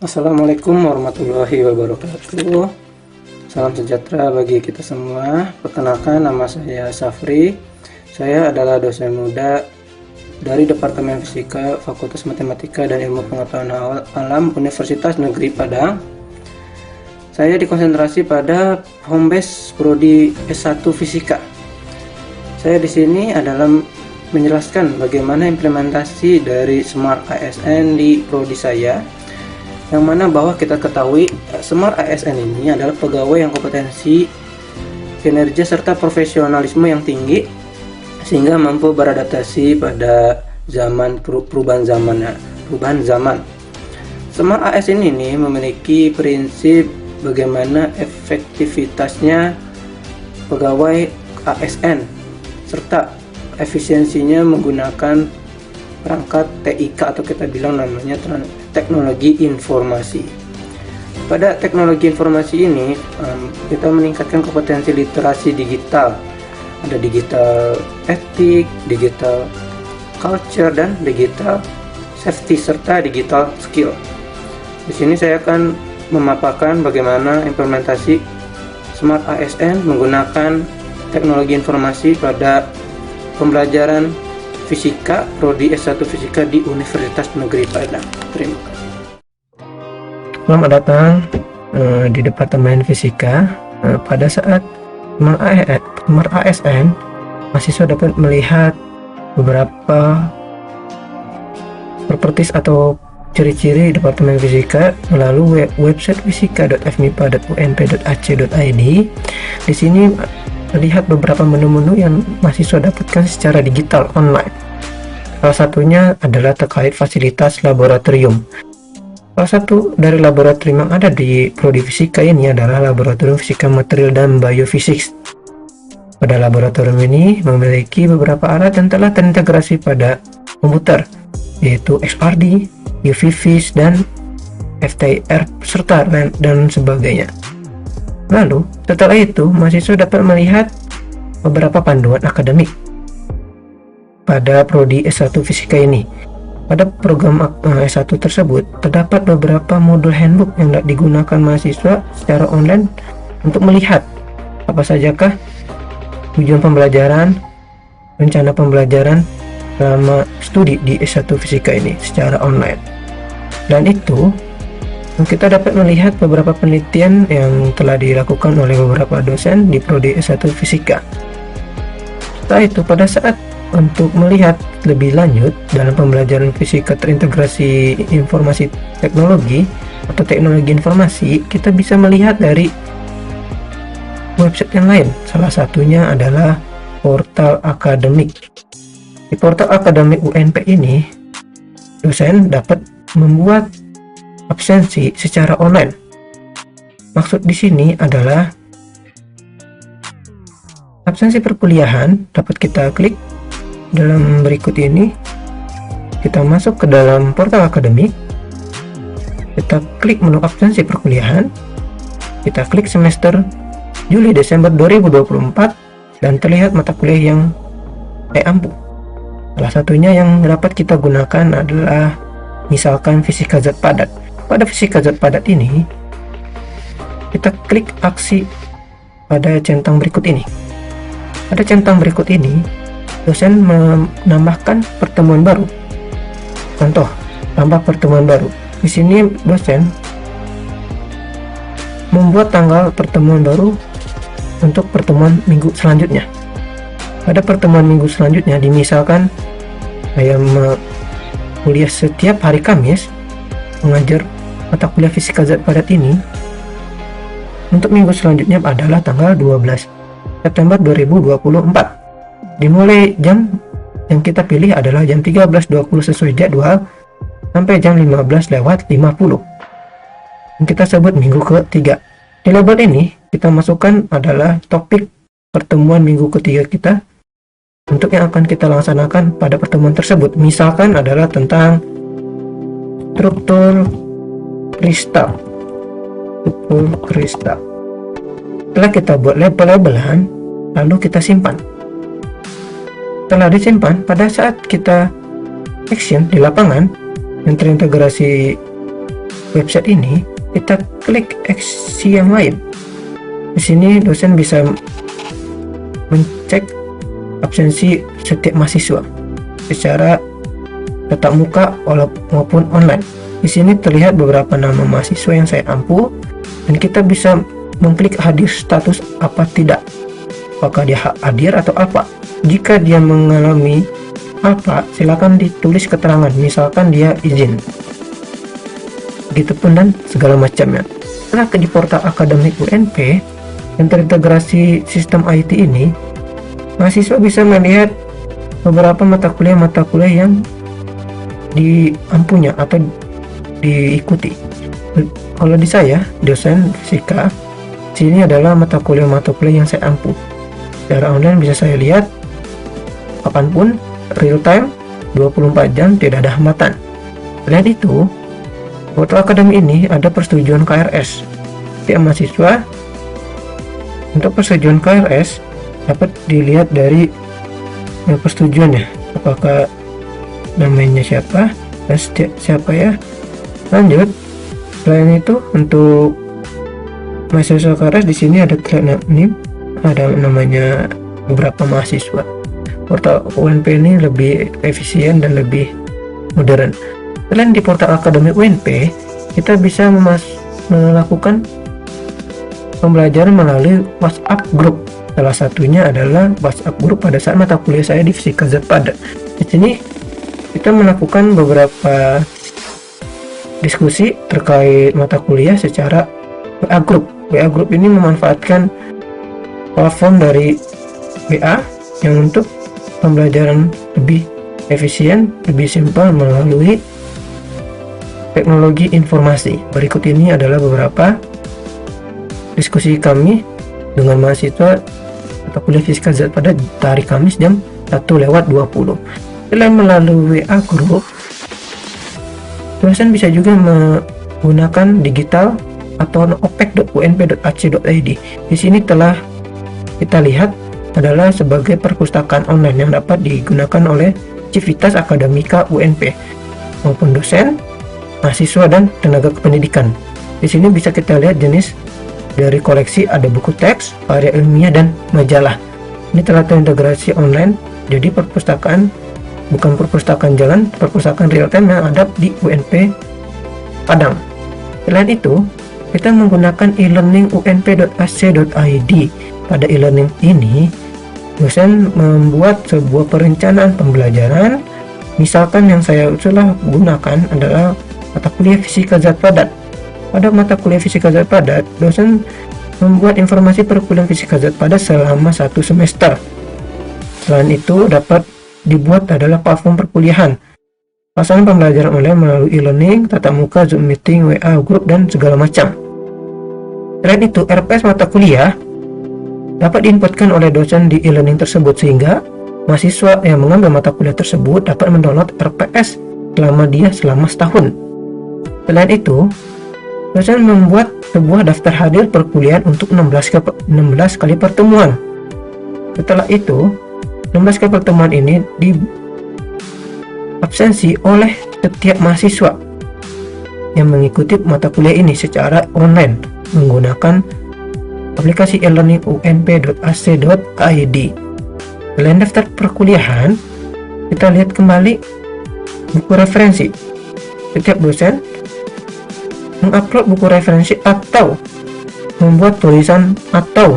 Assalamualaikum warahmatullahi wabarakatuh. Salam sejahtera bagi kita semua. Perkenalkan, nama saya Safri. Saya adalah dosen muda dari Departemen Fisika Fakultas Matematika dan Ilmu Pengetahuan Alam Universitas Negeri Padang. Saya dikonsentrasi pada homebase prodi S1 Fisika. Saya di sini adalah menjelaskan bagaimana implementasi dari Smart ASN di prodi saya, yang mana bahwa kita ketahui Smart ASN ini adalah pegawai yang kompetensi, kinerja serta profesionalisme yang tinggi sehingga mampu beradaptasi pada perubahan zaman. Smart ASN ini memiliki prinsip bagaimana efektivitasnya pegawai ASN serta efisiensinya menggunakan perangkat TIK atau kita bilang namanya teknologi informasi. Pada teknologi informasi ini kita meningkatkan kompetensi literasi digital. Ada digital etik, digital culture, dan digital safety serta digital skill. Di sini saya akan memaparkan bagaimana implementasi Smart ASN menggunakan teknologi informasi pada pembelajaran Fisika, Prodi S1 Fisika di Universitas Negeri Padang. Terima kasih. Selamat datang di Departemen Fisika. Pada saat Smart ASN, mahasiswa dapat melihat beberapa properties atau ciri-ciri Departemen Fisika melalui website fisika.fmipa.unp.ac.id. Di sini lihat beberapa menu-menu yang mahasiswa dapatkan secara digital online. Salah satunya adalah terkait fasilitas laboratorium. Salah satu dari laboratorium yang ada di prodi fisika ini adalah Laboratorium Fisika Material dan Biophysics. Pada laboratorium ini memiliki beberapa alat yang telah terintegrasi pada komputer, yaitu XRD, UV-Vis, dan FTIR serta dan sebagainya. Lalu, setelah itu, mahasiswa dapat melihat beberapa panduan akademik pada prodi S1 Fisika ini. Pada program S1 tersebut, terdapat beberapa modul handbook yang digunakan mahasiswa secara online untuk melihat apa sajakah tujuan pembelajaran, rencana pembelajaran selama studi di S1 Fisika ini secara online. Dan itu kita dapat melihat beberapa penelitian yang telah dilakukan oleh beberapa dosen di prodi S1 Fisika. Setelah itu, pada saat untuk melihat lebih lanjut dalam pembelajaran fisika terintegrasi informasi teknologi atau teknologi informasi, kita bisa melihat dari website yang lain. Salah satunya adalah portal akademik. Di portal akademik UNP ini, dosen dapat membuat absensi secara online. Maksud di sini adalah absensi perkuliahan dapat kita klik dalam berikut ini. Kita masuk ke dalam portal akademik, kita klik menu absensi perkuliahan, kita klik semester Juli Desember 2024 dan terlihat mata kuliah yang ampuh. Salah satunya yang dapat kita gunakan adalah misalkan fisika zat padat. Pada fisika zat padat ini, kita klik aksi pada centang berikut ini. Pada centang berikut ini, dosen menambahkan pertemuan baru. Contoh, tambah pertemuan baru. Di sini dosen membuat tanggal pertemuan baru untuk pertemuan minggu selanjutnya. Pada pertemuan minggu selanjutnya, dimisalkan saya kuliah setiap hari Kamis, mengajar mata kuliah fisika zat padat ini. Untuk minggu selanjutnya adalah tanggal 12 September 2024. Dimulai jam yang kita pilih adalah jam 13.20 sesuai jadwal sampai jam 15:50 yang kita sebut minggu ketiga. Di label ini kita masukkan adalah topik pertemuan minggu ketiga kita untuk yang akan kita laksanakan pada pertemuan tersebut. Misalkan adalah tentang struktur kristal. Setelah kita buat label-labelan, lalu kita simpan. Setelah disimpan, pada saat kita action di lapangan yang terintegrasi website ini, kita klik aksi yang lain. Di sini dosen bisa mencek absensi setiap mahasiswa secara tatap muka maupun online. Di sini terlihat beberapa nama mahasiswa yang saya ampu, dan kita bisa mengklik hadir status apa tidak, apakah dia hadir atau apa. Jika dia mengalami apa, silakan ditulis keterangan, misalkan dia izin, begitupun dan segala macamnya. Setelah di portal akademik UNP yang terintegrasi sistem IT ini, mahasiswa bisa melihat beberapa mata kuliah yang diampunya atau diikuti. Kalau di saya, dosen fisika, sini adalah mata kuliah yang saya ampu. Secara online bisa saya lihat kapanpun, real time, 24 jam, tidak ada hambatan. Selain itu, portal akademi ini ada persetujuan KRS. Setiap mahasiswa untuk persetujuan KRS dapat dilihat dari persetujuannya, apakah namanya siapa dan siapa ya. Lanjut, selain itu untuk mahasiswa KRS di sini ada name, ada namanya beberapa mahasiswa. Portal UNP ini lebih efisien dan lebih modern. Selain di portal akademik UNP, kita bisa melakukan pembelajaran melalui WhatsApp group. Salah satunya adalah WhatsApp group pada saat mata kuliah saya di Fisika Zat Padat. Di sini kita melakukan beberapa diskusi terkait mata kuliah secara WA group. WA group ini memanfaatkan platform dari WA yang untuk pembelajaran lebih efisien, lebih simpel melalui teknologi informasi. Berikut ini adalah beberapa diskusi kami dengan mahasiswa atau kuliah Fisika Zat Padat hari Kamis jam 1:20. Selain melalui WA group, dosen bisa juga menggunakan digital atau opec.unp.ac.id. Di sini telah kita lihat adalah sebagai perpustakaan online yang dapat digunakan oleh Civitas Akademika UNP maupun dosen, mahasiswa, dan tenaga kependidikan. Di sini bisa kita lihat jenis dari koleksi, ada buku teks, karya ilmiah, dan majalah. Ini telah terintegrasi online, jadi perpustakaan bukan perpustakaan jalan, perpustakaan real time yang ada di UNP Padang. Selain itu, kita menggunakan e-learning unp.ac.id. Pada e-learning ini, dosen membuat sebuah perencanaan pembelajaran. Misalkan yang saya sudah gunakan adalah mata kuliah Fisika Zat Padat. Pada mata kuliah Fisika Zat Padat, dosen membuat informasi perkuliahan Fisika Zat Padat selama 1 semester. Selain itu, dapat dibuat adalah platform perkuliahan, pelaksanaan pembelajaran online melalui e-learning, tatap muka, Zoom meeting, WA group, dan segala macam. Selain itu, RPS mata kuliah dapat diinputkan oleh dosen di e-learning tersebut, sehingga mahasiswa yang mengambil mata kuliah tersebut dapat mendownload RPS selama setahun. Selain itu, dosen membuat sebuah daftar hadir perkuliahan untuk 16 kali pertemuan. Setelah itu, 16 kali pertemuan ini diabsensi oleh setiap mahasiswa yang mengikuti mata kuliah ini secara online menggunakan aplikasi e-learning unp.ac.id. Selain daftar perkuliahan, kita lihat kembali buku referensi. Setiap dosen mengupload buku referensi atau membuat tulisan atau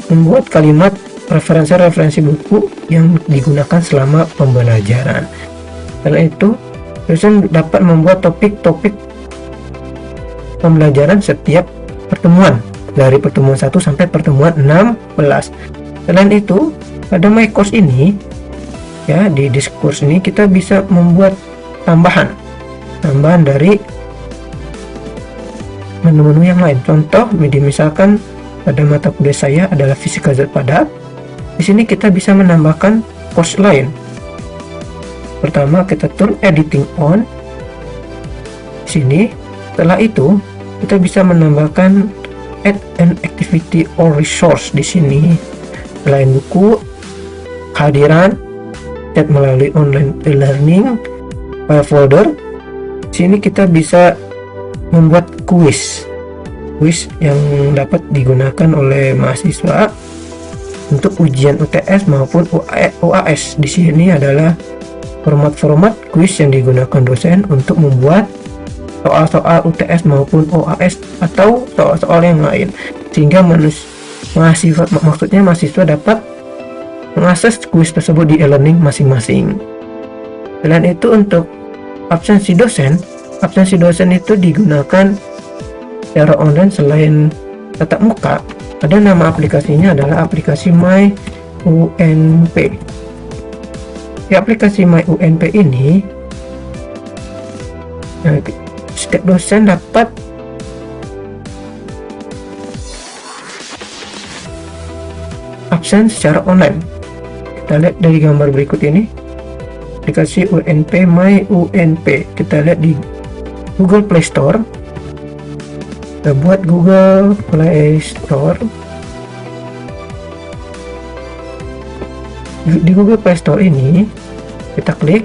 membuat kalimat referensi buku yang digunakan selama pembelajaran. Setelah itu, dosen dapat membuat topik-topik pembelajaran setiap pertemuan, dari pertemuan 1 sampai pertemuan 16. Selain itu, pada My Course ini, ya, di Discourse ini kita bisa membuat tambahan dari menu-menu yang lain. Contoh, misalkan pada mata kuliah saya adalah Fisika Zat Padat. Di sini kita bisa menambahkan course lain. Pertama, kita turn editing on. Di sini, setelah itu kita bisa menambahkan add an activity or resource. Di sini, selain buku, kehadiran, chat melalui online e-learning, file folder. Di sini kita bisa membuat kuis yang dapat digunakan oleh mahasiswa untuk ujian UTS maupun UAS. Di sini adalah format-format kuis yang digunakan dosen untuk membuat soal-soal UTS maupun UAS atau soal-soal yang lain, sehingga mahasiswa dapat mengakses kuis tersebut di e-learning masing-masing. Selain itu, untuk absensi dosen itu digunakan secara online. Selain tatap muka, ada nama aplikasinya adalah aplikasi My UNP. Di aplikasi My UNP ini, setiap dosen dapat absen secara online. Kita lihat dari gambar berikut ini, aplikasi UNP My UNP. Kita lihat di Google Play Store. Kita buat Google Play Store. Di Google Play Store ini kita klik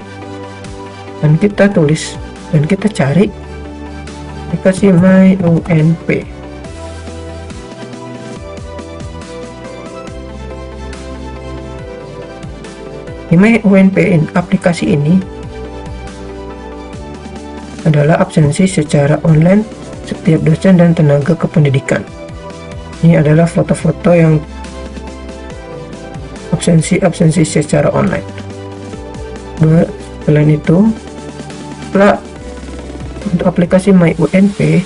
dan kita tulis dan kita cari aplikasi My UNP. Di My UNP aplikasi ini adalah absensi secara online setiap dosen dan tenaga kependidikan. Ini adalah foto-foto yang absensi secara online. Selain itu, untuk aplikasi My UNP,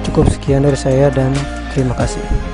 cukup sekian dari saya dan terima kasih.